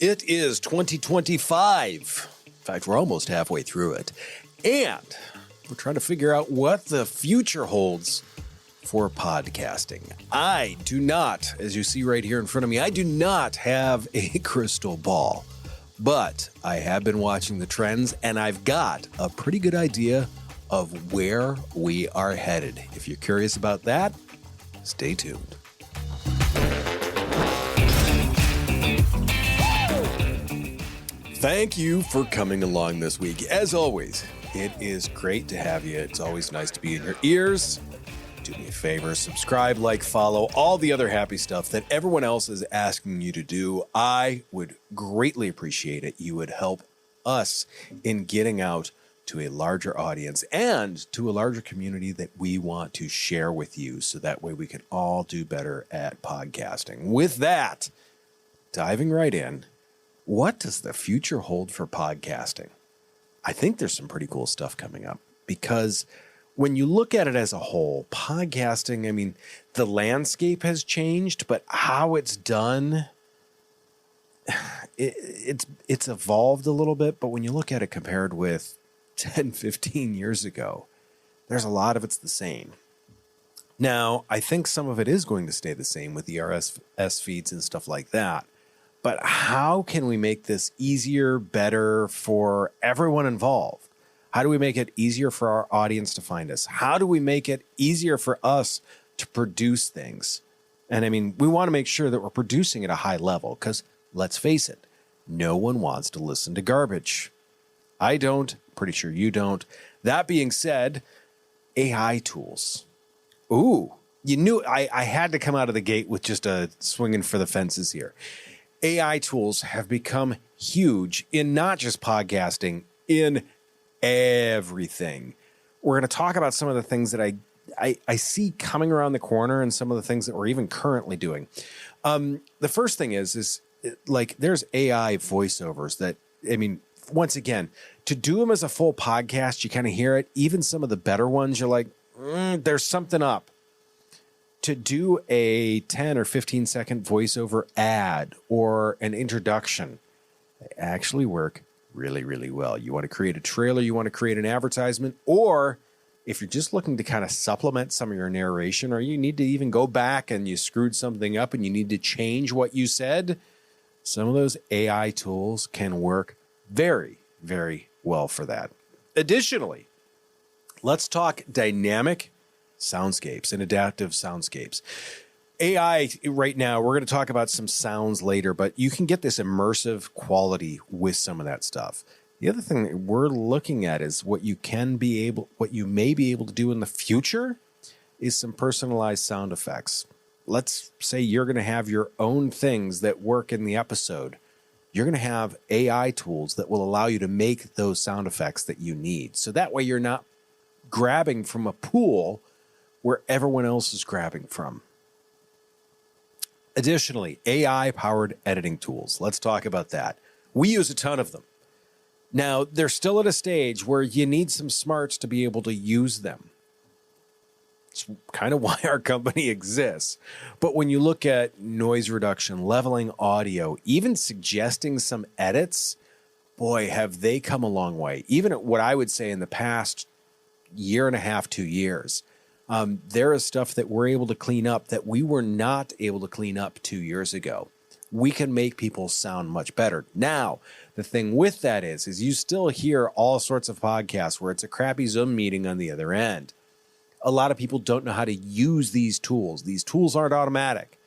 It is 2025. In fact, we're almost halfway through it. And we're trying to figure out what the future holds for podcasting. I do not, as you see right here in front of me, I do not have a crystal ball. But I have been watching the trends, and I've got a pretty good idea of where we are headed. If you're curious about that, stay tuned. Thank you for coming along this week. As always, it is great to have you. It's always nice to be in your ears. Do me a favor, subscribe, like, follow, all the other happy stuff that everyone else is asking you to do. I would greatly appreciate it. You would help us in getting out to a larger audience and to a larger community that we want to share with you, so that way we can all do better at podcasting. With that, diving right in, what does the future hold for podcasting? I think there's some pretty cool stuff coming up, because when you look at it as a whole, podcasting, I mean, the landscape has changed, but how it's done, it's evolved a little bit. But when you look at it compared with 10, 15 years ago, there's a lot of it's the same. Now, I think some of it is going to stay the same with the RSS feeds and stuff like that. But how can we make this easier, better for everyone involved? How do we make it easier for our audience to find us? How do we make it easier for us to produce things? And I mean, we want to make sure that we're producing at a high level, because let's face it, no one wants to listen to garbage. I don't, pretty sure you don't. That being said, AI tools. Ooh, you knew I had to come out of the gate with just a swinging for the fences here. AI tools have become huge in not just podcasting, in everything. We're going to talk about some of the things that I see coming around the corner, and some of the things that we're even currently doing. The first thing is like, there's AI voiceovers that, I mean, once again, to do them as a full podcast, you kind of hear it. Even some of the better ones, you're like, there's something up. To do a 10 or 15 second voiceover ad or an introduction, they actually work really, really well. You want to create a trailer, you want to create an advertisement, or if you're just looking to kind of supplement some of your narration, or you need to even go back and you screwed something up and you need to change what you said, some of those AI tools can work very, very well for that. Additionally, let's talk dynamic soundscapes and adaptive soundscapes. AI right now, we're going to talk about some sounds later, but you can get this immersive quality with some of that stuff. The other thing that we're looking at is what you may be able to do in the future is some personalized sound effects. Let's say you're going to have your own things that work in the episode. You're going to have AI tools that will allow you to make those sound effects that you need. So that way you're not grabbing from a pool where everyone else is grabbing from. Additionally, AI-powered editing tools. Let's talk about that. We use a ton of them. Now, they're still at a stage where you need some smarts to be able to use them. It's kind of why our company exists. But when you look at noise reduction, leveling audio, even suggesting some edits, boy, have they come a long way. Even at what I would say in the past year and a half, 2 years, there is stuff that we're able to clean up that we were not able to clean up 2 years ago. We can make people sound much better. Now, the thing with that is you still hear all sorts of podcasts where it's a crappy Zoom meeting on the other end. A lot of people don't know how to use these tools. These tools aren't automatic.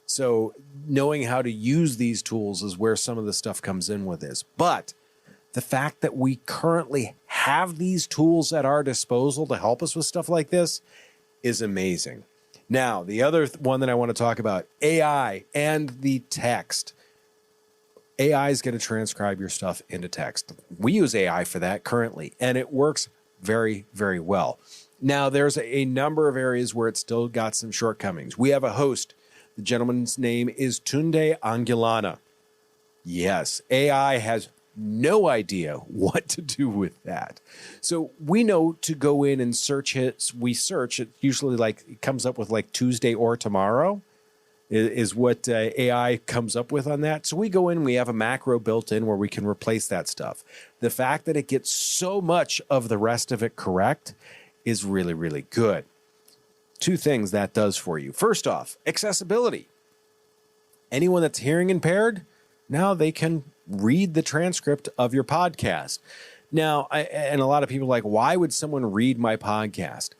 So knowing how to use these tools is where some of the stuff comes in with this. But the fact that we currently have these tools at our disposal to help us with stuff like this is amazing. Now, the other one that I want to talk about, AI and the text. AI is going to transcribe your stuff into text. We use AI for that currently, and it works very, very well. Now, there's a number of areas where it's still got some shortcomings. We have a host. The gentleman's name is Tunde Angulana. Yes, AI has no idea what to do with that. So we know to go in and search it. We search it usually, like it comes up with like Tuesday or tomorrow. is what AI comes up with on that. So we go in, we have a macro built in where we can replace that stuff. The fact that it gets so much of the rest of it correct is really, really good. Two things that does for you. First off, accessibility. Anyone that's hearing impaired, now they can read the transcript of your podcast. Now, and a lot of people are like, why would someone read my podcast?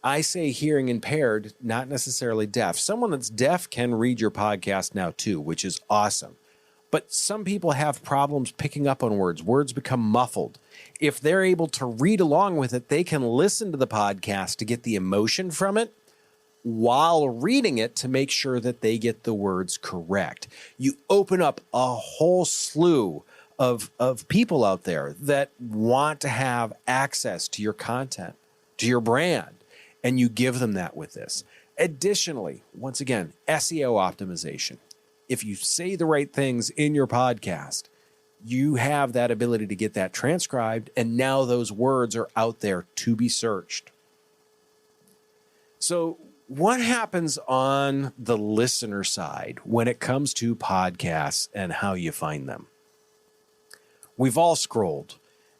I say hearing impaired, not necessarily deaf. Someone that's deaf can read your podcast now too, which is awesome. But some people have problems picking up on words. Words become muffled. If they're able to read along with it, they can listen to the podcast to get the emotion from it while reading it to make sure that they get the words correct. You open up a whole slew of people out there that want to have access to your content, to your brand, and you give them that with this. Additionally, once again, SEO optimization. If you say the right things in your podcast, you have that ability to get that transcribed, and now those words are out there to be searched. So what happens on the listener side when it comes to podcasts and how you find them? We've all scrolled,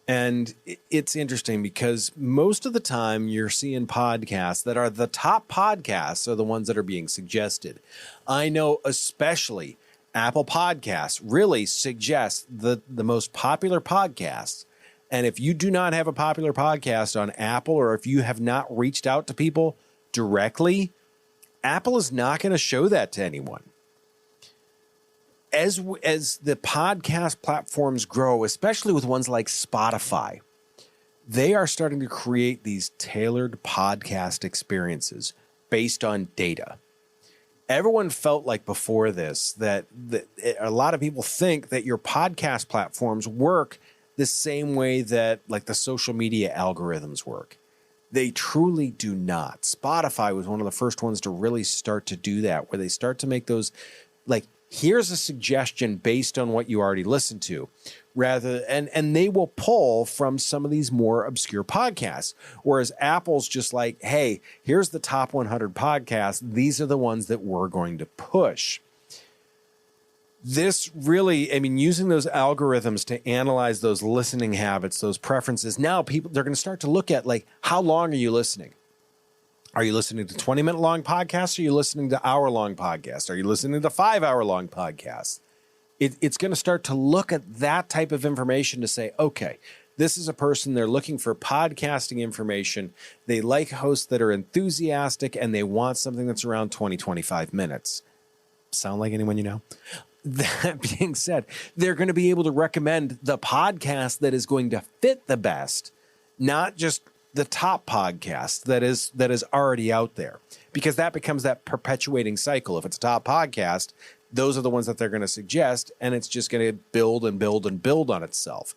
and it's interesting because most of the time you're seeing podcasts that are the top podcasts are the ones that are being suggested. I know especially Apple Podcasts really suggests the most popular podcasts. And if you do not have a popular podcast on Apple, or if you have not reached out to people directly, Apple is not going to show that to anyone. As the podcast platforms grow, especially with ones like Spotify, they are starting to create these tailored podcast experiences based on data. Everyone felt like before this that a lot of people think that your podcast platforms work the same way that like the social media algorithms work. They truly do not. Spotify was one of the first ones to really start to do that, where they start to make those like, here's a suggestion based on what you already listened to, and they will pull from some of these more obscure podcasts. Whereas Apple's just like, hey, here's the top 100 podcasts. These are the ones that we're going to push. This really, I mean, using those algorithms to analyze those listening habits, those preferences, now people, they're going to start to look at like, how long are you listening? Are you listening to 20-minute long podcasts? Or are you listening to hour-long podcasts? Are you listening to 5-hour-long podcasts? It's going to start to look at that type of information to say, okay, this is a person, they're looking for podcasting information. They like hosts that are enthusiastic, and they want something that's around 20, 25 minutes. Sound like anyone you know? That being said, they're going to be able to recommend the podcast that is going to fit the best, not just the top podcast that is already out there, because that becomes that perpetuating cycle. If it's a top podcast, those are the ones that they're going to suggest, and it's just going to build and build and build on itself.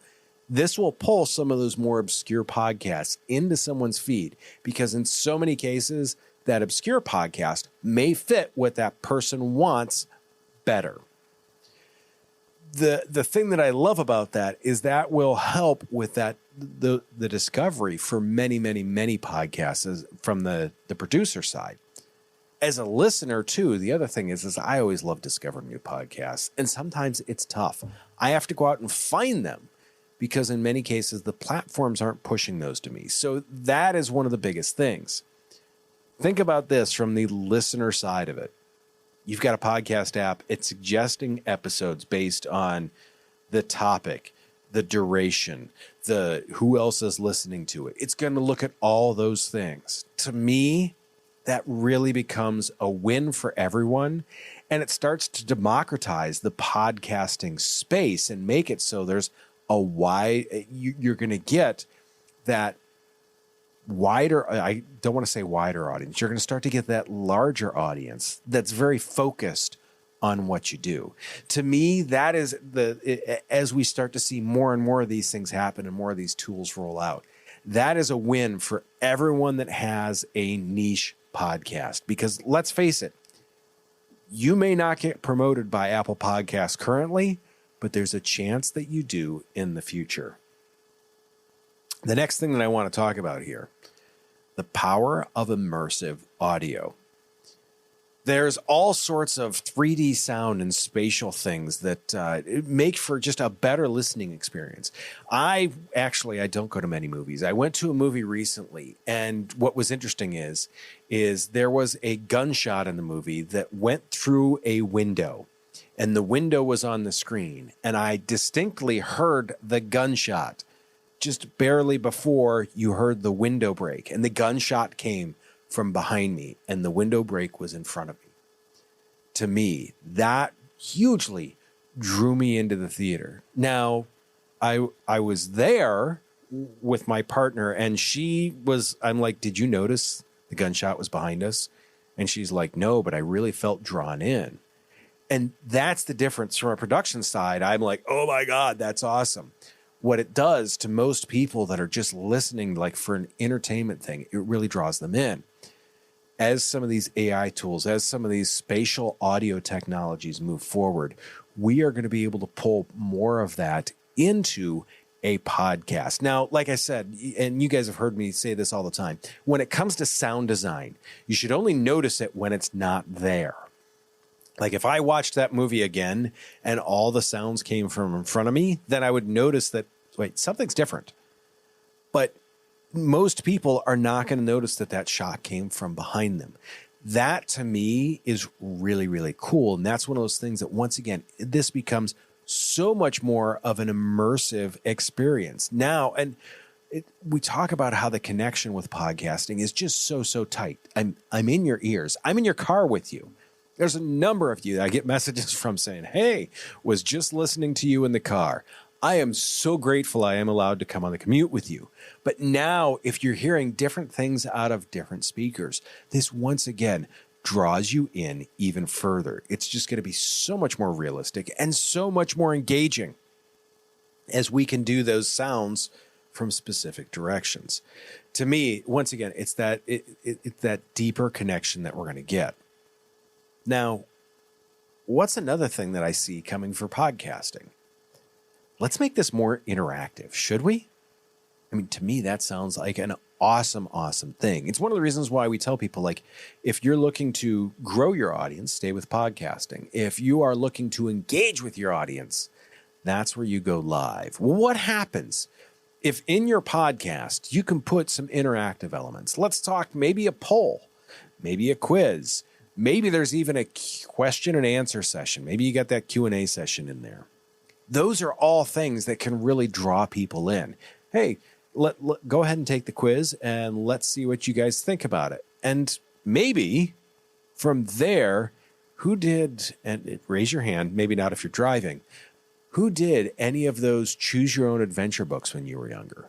This will pull some of those more obscure podcasts into someone's feed, because in so many cases, that obscure podcast may fit what that person wants better. The thing that I love about that is that will help with that the discovery for many, many, many podcasts from the producer side. As a listener too, the other thing is I always love discovering new podcasts, and sometimes it's tough. I have to go out and find them because in many cases the platforms aren't pushing those to me. So that is one of the biggest things. Think about this from the listener side of it. You've got a podcast app. It's suggesting episodes based on the topic, the duration, the who else is listening to it. It's going to look at all those things. To me, that really becomes a win for everyone. And it starts to democratize the podcasting space and make it so there's a wide, you're going to get that wider, I don't want to say wider audience. You're going to start to get that larger audience that's very focused on what you do. To me, that is as we start to see more and more of these things happen and more of these tools roll out, that is a win for everyone that has a niche podcast. Because let's face it, you may not get promoted by Apple Podcasts currently, but there's a chance that you do in the future. The next thing that I want to talk about here, the power of immersive audio. There's all sorts of 3D sound and spatial things that make for just a better listening experience. I don't go to many movies. I went to a movie recently, and what was interesting is there was a gunshot in the movie that went through a window, and the window was on the screen, and I distinctly heard the gunshot just barely before you heard the window break, and the gunshot came from behind me, and the window break was in front of me. To me, that hugely drew me into the theater. Now, I was there with my partner, and I'm like, did you notice the gunshot was behind us? And she's like, no, but I really felt drawn in. And that's the difference from a production side. I'm like, oh my God, that's awesome. What it does to most people that are just listening, like for an entertainment thing, it really draws them in. As some of these AI tools, as some of these spatial audio technologies move forward, we are going to be able to pull more of that into a podcast. Now, like I said, and you guys have heard me say this all the time, when it comes to sound design, you should only notice it when it's not there. Like if I watched that movie again and all the sounds came from in front of me, then I would notice that, wait, something's different. But most people are not going to notice that shot came from behind them. That to me is really, really cool. And that's one of those things that, once again, this becomes so much more of an immersive experience. Now, and we talk about how the connection with podcasting is just so tight. I'm in your ears. I'm in your car with you. There's a number of you that I get messages from saying, hey, was just listening to you in the car. I am so grateful I am allowed to come on the commute with you. But now, if you're hearing different things out of different speakers, this once again draws you in even further. It's just going to be so much more realistic and so much more engaging as we can do those sounds from specific directions. To me, once again, it's that deeper connection that we're going to get. Now, what's another thing that I see coming for podcasting? Let's make this more interactive, should we? I mean, to me, that sounds like an awesome thing. It's one of the reasons why we tell people, like, if you're looking to grow your audience, stay with podcasting. If you are looking to engage with your audience, that's where you go live. Well, what happens if in your podcast you can put some interactive elements? Let's talk maybe a poll, maybe a quiz. Maybe there's even a question and answer session. Maybe you got that Q&A session in there. Those are all things that can really draw people in. Hey, go ahead and take the quiz and let's see what you guys think about it. And maybe from there, who did, and raise your hand, maybe not if you're driving, who did any of those choose your own adventure books when you were younger?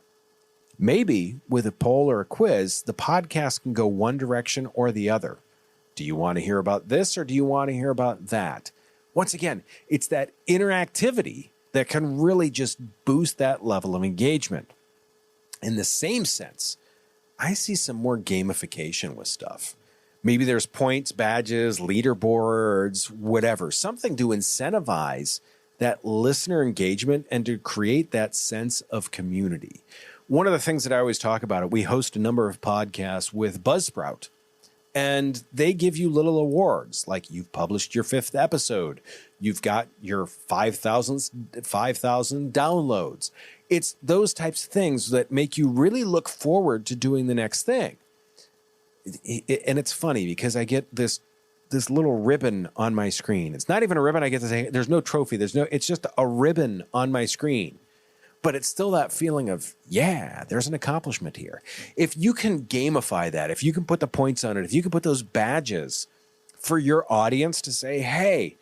Maybe with a poll or a quiz, the podcast can go one direction or the other. Do you want to hear about this or do you want to hear about that? Once again, it's that interactivity that can really just boost that level of engagement. In the same sense, I see some more gamification with stuff. Maybe there's points, badges, leaderboards, whatever, something to incentivize that listener engagement and to create that sense of community. One of the things that I always talk about, we host a number of podcasts with Buzzsprout. And they give you little awards, like you've published your 5th episode. You've got your 5,000 downloads. It's those types of things that make you really look forward to doing the next thing. And it's funny because I get this little ribbon on my screen. It's not even a ribbon. I get to say, there's no trophy. It's just a ribbon on my screen. But it's still that feeling of, yeah, there's an accomplishment here. If you can gamify that, if you can put the points on it, if you can put those badges for your audience to say, hey,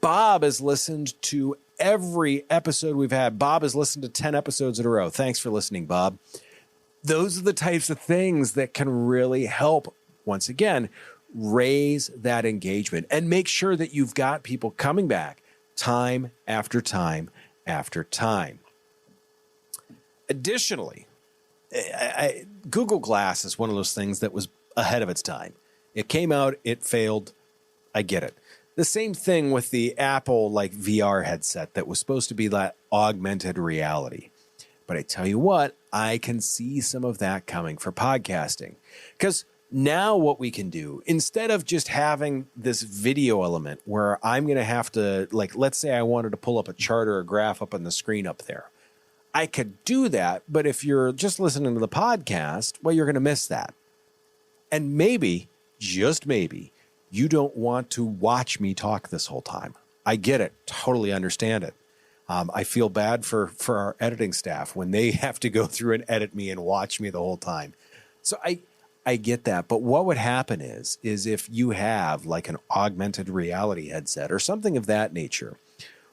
Bob has listened to every episode we've had. Bob has listened to 10 episodes in a row. Thanks for listening, Bob. Those are the types of things that can really help, once again, raise that engagement and make sure that you've got people coming back time after time after time. Additionally, Google Glass is one of those things that was ahead of its time. It came out, it failed. I get it. The same thing with the Apple VR headset that was supposed to be that augmented reality. But I tell you what, I can see some of that coming for podcasting. Because Now what we can do, instead of just having this video element where I'm going to have to, like, let's say I wanted to pull up a chart or a graph up on the screen up there. I could do that, but if you're just listening to the podcast, well, you're going to miss that. And maybe, just maybe, you don't want to watch me talk this whole time. I get it. Totally understand it. I feel bad for our editing staff when they have to go through and edit me and watch me the whole time. So I get that. But what would happen is if you have like an augmented reality headset or something of that nature,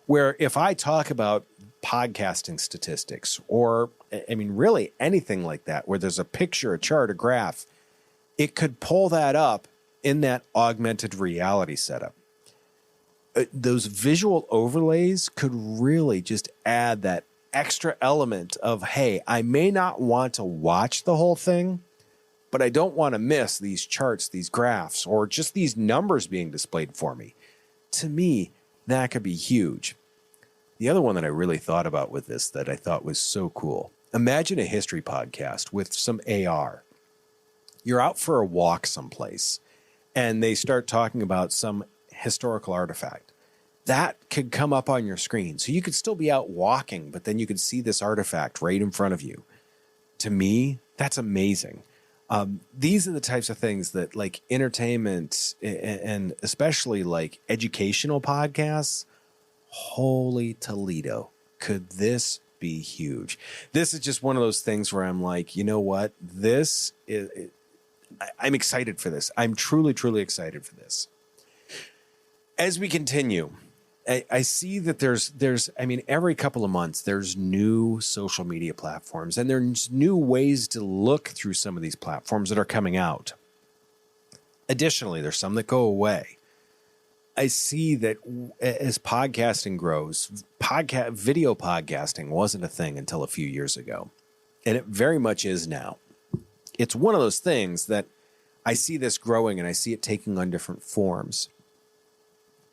where if I talk about podcasting statistics or, I mean, really anything like that, where there's a picture, a chart, a graph, it could pull that up in that augmented reality setup. Those visual overlays could really just add that extra element of, hey, I may not want to watch the whole thing, but I don't want to miss these charts, these graphs, or just these numbers being displayed for me. To me, that could be huge. The other one that I really thought about with this that I thought was so cool. Imagine a history podcast with some AR. You're out for a walk someplace, and they start talking about some historical artifact. That could come up on your screen. So you could still be out walking, but then you could see this artifact right in front of you. To me, that's amazing. These are the types of things that, like, entertainment and especially like educational podcasts, holy Toledo, could this be huge? This is just one of those things where I'm like, you know what? I'm excited for this. I'm truly, truly excited for this. As we continue, I see that there's, I mean, every couple of months, there's new social media platforms and there's new ways to look through some of these platforms that are coming out. Additionally, there's some that go away. I see that as podcasting grows, video podcasting wasn't a thing until a few years ago, and it very much is now. It's one of those things that I see this growing and I see it taking on different forms.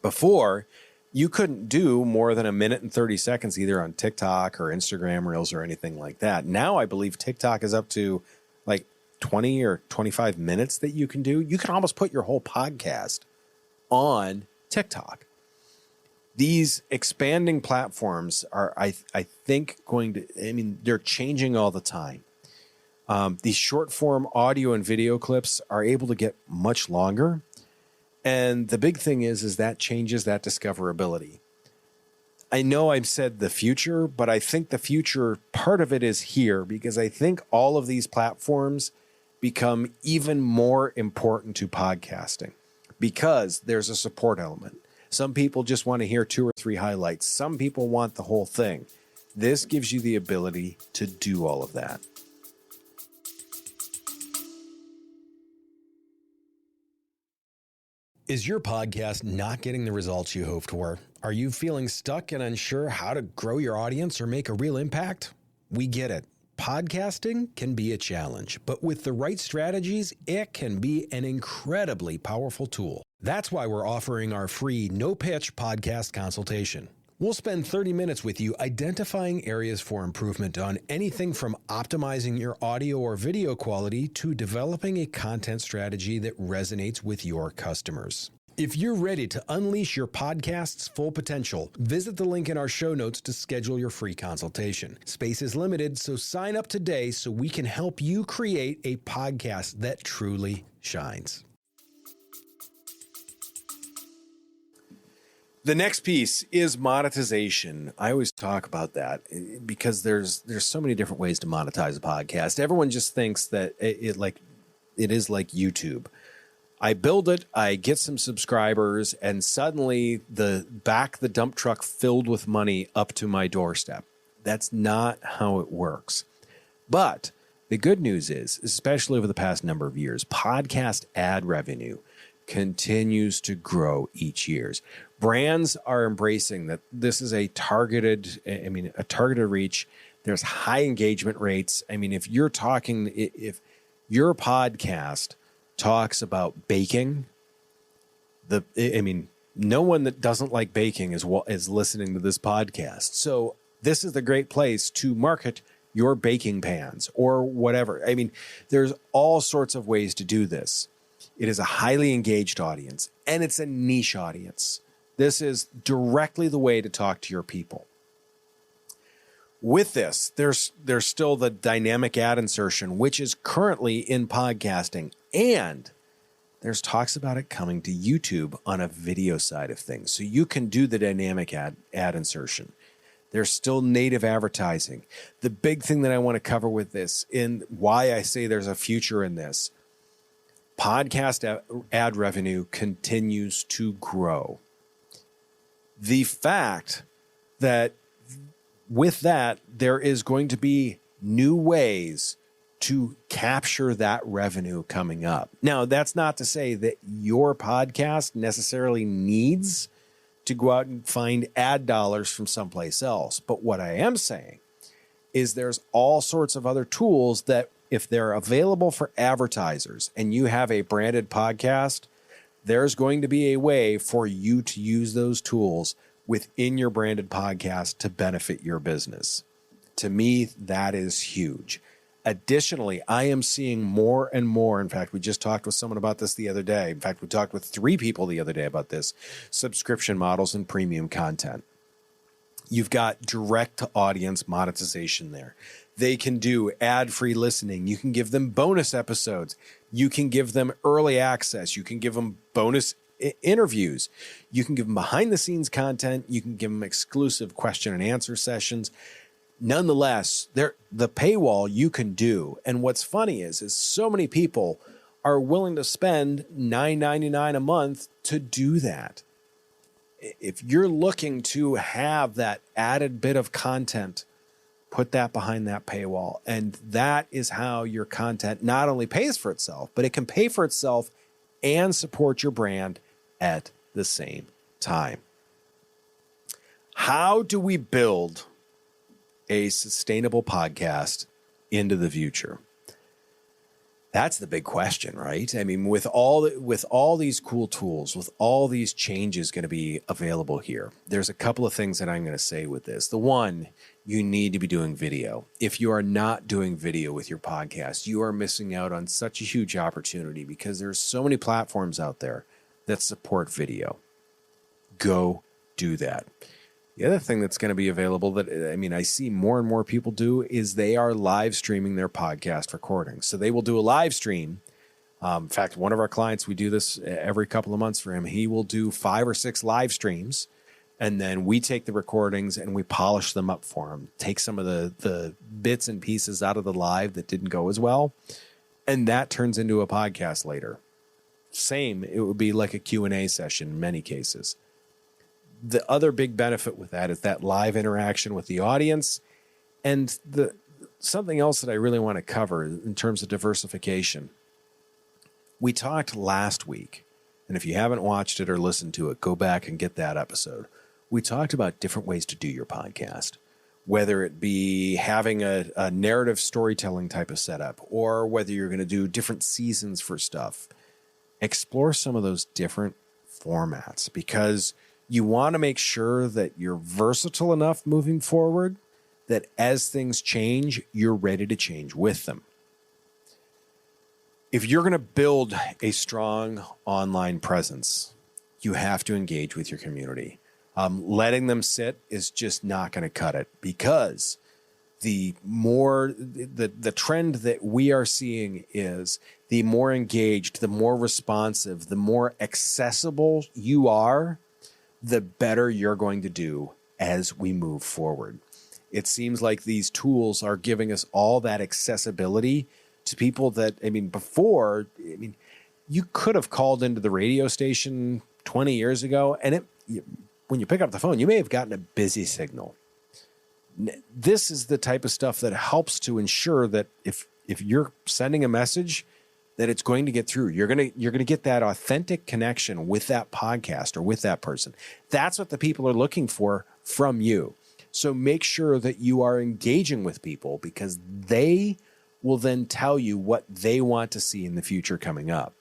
Before, you couldn't do more than 1 minute and 30 seconds either on TikTok or Instagram Reels or anything like that. Now I believe TikTok is up to like 20 or 25 minutes that you can do. You can almost put your whole podcast on TikTok. These expanding platforms are, I think, they're changing all the time. These short form audio and video clips are able to get much longer. And the big thing is that changes that discoverability. I know I've said the future, but I think the future, part of it is here because I think all of these platforms become even more important to podcasting because there's a support element. Some people just want to hear 2 or 3 highlights. Some people want the whole thing. This gives you the ability to do all of that. Is your podcast not getting the results you hoped for? Are you feeling stuck and unsure how to grow your audience or make a real impact? We get it. Podcasting can be a challenge, but with the right strategies, it can be an incredibly powerful tool. That's why we're offering our free no-pitch podcast consultation. We'll spend 30 minutes with you identifying areas for improvement on anything from optimizing your audio or video quality to developing a content strategy that resonates with your customers. If you're ready to unleash your podcast's full potential, visit the link in our show notes to schedule your free consultation. Space is limited, so sign up today so we can help you create a podcast that truly shines. The next piece is monetization. I always talk about that because there's so many different ways to monetize a podcast. Everyone just thinks that it is like YouTube. I build it, I get some subscribers, and suddenly the dump truck filled with money up to my doorstep. That's not how it works. But the good news is, especially over the past number of years, podcast ad revenue continues to grow each year. Brands are embracing that this is a targeted reach. There's high engagement rates. I mean, if your podcast talks about baking, no one that doesn't like baking is listening to this podcast. So this is the great place to market your baking pans or whatever. I mean, there's all sorts of ways to do this. It is a highly engaged audience, and it's a niche audience. This is directly the way to talk to your people. With this, there's still the dynamic ad insertion, which is currently in podcasting, and there's talks about it coming to YouTube on a video side of things. So you can do the dynamic ad insertion. There's still native advertising. The big thing that I want to cover with this, and why I say there's a future in this, podcast ad revenue continues to grow. The fact that with that, there is going to be new ways to capture that revenue coming up. Now, that's not to say that your podcast necessarily needs to go out and find ad dollars from someplace else. But what I am saying is there's all sorts of other tools that if they're available for advertisers and you have a branded podcast, there's going to be a way for you to use those tools within your branded podcast to benefit your business. To me, that is huge. Additionally, I am seeing more and more. In fact, we just talked with someone about this the other day. In fact, we talked with 3 people the other day about this, subscription models and premium content. You've got direct to audience monetization there. They can do ad-free listening. You can give them bonus episodes. You can give them early access. You can give them bonus interviews. You can give them behind the scenes content. You can give them exclusive question and answer sessions. Nonetheless, the paywall you can do. And what's funny is so many people are willing to spend $9.99 a month to do that. If you're looking to have that added bit of content, put that behind that paywall. And that is how your content not only pays for itself, but it can pay for itself and support your brand at the same time. How do we build a sustainable podcast into the future? That's the big question, right? I mean, with all these cool tools, with all these changes going to be available here, there's a couple of things that I'm going to say with this. The one, you need to be doing video. If you are not doing video with your podcast, you are missing out on such a huge opportunity because there's so many platforms out there that support video. Go do that. The other thing that's going to be available that, I mean, I see more and more people do is they are live streaming their podcast recordings. So they will do a live stream. In fact, one of our clients, we do this every couple of months for him. He will do 5 or 6 live streams, and then we take the recordings and we polish them up for him, take some of the bits and pieces out of the live that didn't go as well, and that turns into a podcast later. Same, it would be like a Q&A session in many cases. The other big benefit with that is that live interaction with the audience. And something else that I really want to cover in terms of diversification. We talked last week, and if you haven't watched it or listened to it, go back and get that episode. We talked about different ways to do your podcast, whether it be having a narrative storytelling type of setup, or whether you're going to do different seasons for stuff. Explore some of those different formats because you want to make sure that you're versatile enough moving forward that as things change, you're ready to change with them. If you're going to build a strong online presence, you have to engage with your community. Letting them sit is just not going to cut it because the trend that we are seeing is the more engaged, the more responsive, the more accessible you are, the better you're going to do as we move forward. It seems like these tools are giving us all that accessibility to people that, I mean, before, I mean, you could have called into the radio station 20 years ago, and when you pick up the phone, you may have gotten a busy signal. This is the type of stuff that helps to ensure that if you're sending a message, that it's going to get through. You're going to get that authentic connection with that podcast or with that person. That's what the people are looking for from you. So make sure that you are engaging with people because they will then tell you what they want to see in the future coming up.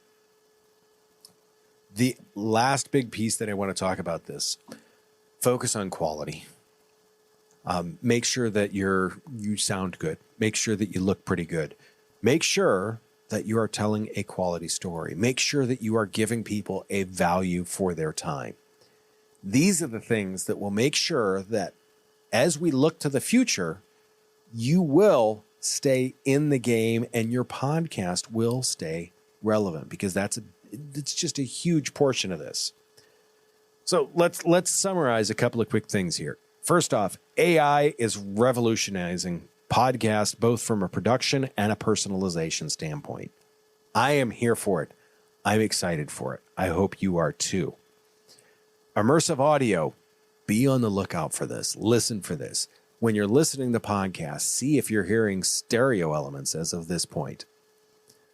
The last big piece that I want to talk about this, focus on quality. Make sure that you sound good. Make sure that you look pretty good. Make sure that you are telling a quality story. Make sure that you are giving people a value for their time. These are the things that will make sure that as we look to the future, you will stay in the game and your podcast will stay relevant, because it's just a huge portion of this. So let's summarize a couple of quick things here. First off, AI is revolutionizing podcast, both from a production and a personalization standpoint. I am here for it. I'm excited for it. I hope you are too. Immersive audio, be on the lookout for this. Listen for this. When you're listening to podcasts, see if you're hearing stereo elements as of this point.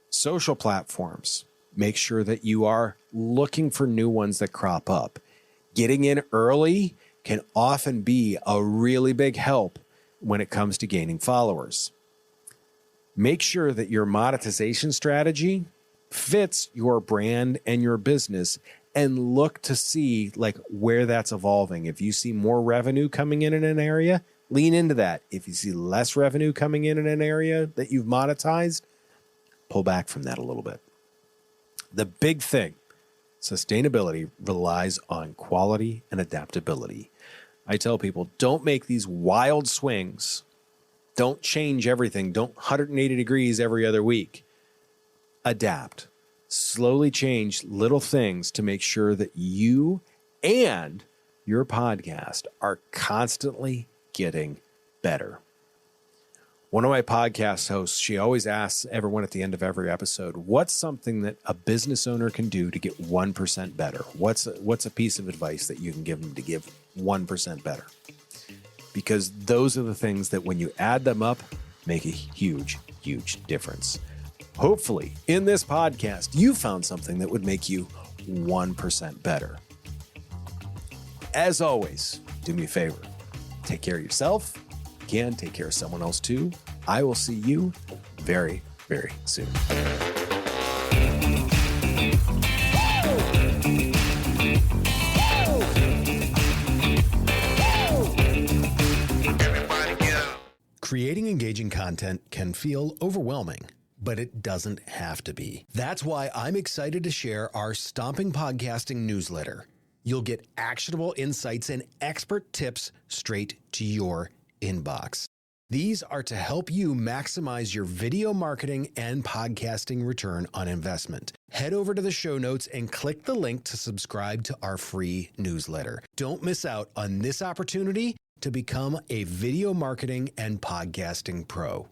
Social platforms, make sure that you are looking for new ones that crop up. Getting in early can often be a really big help when it comes to gaining followers. Make sure that your monetization strategy fits your brand and your business, and look to see where that's evolving. If you see more revenue coming in an area, lean into that. If you see less revenue coming in an area that you've monetized, pull back from that a little bit. The big thing, sustainability relies on quality and adaptability. I tell people, don't make these wild swings. Don't change everything. Don't 180 degrees every other week. Adapt. Slowly change little things to make sure that you and your podcast are constantly getting better. One of my podcast hosts, she always asks everyone at the end of every episode, what's something that a business owner can do to get 1% better? What's a piece of advice that you can give them to give 1% better? Because those are the things that when you add them up, make a huge, huge difference. Hopefully, in this podcast, you found something that would make you 1% better. As always, do me a favor. Take care of yourself. Can take care of someone else too. I will see you very, very soon. Creating engaging content can feel overwhelming, but it doesn't have to be. That's why I'm excited to share our Stomping Podcasting newsletter. You'll get actionable insights and expert tips straight to your inbox. These are to help you maximize your video marketing and podcasting return on investment. Head over to the show notes and click the link to subscribe to our free newsletter. Don't miss out on this opportunity to become a video marketing and podcasting pro.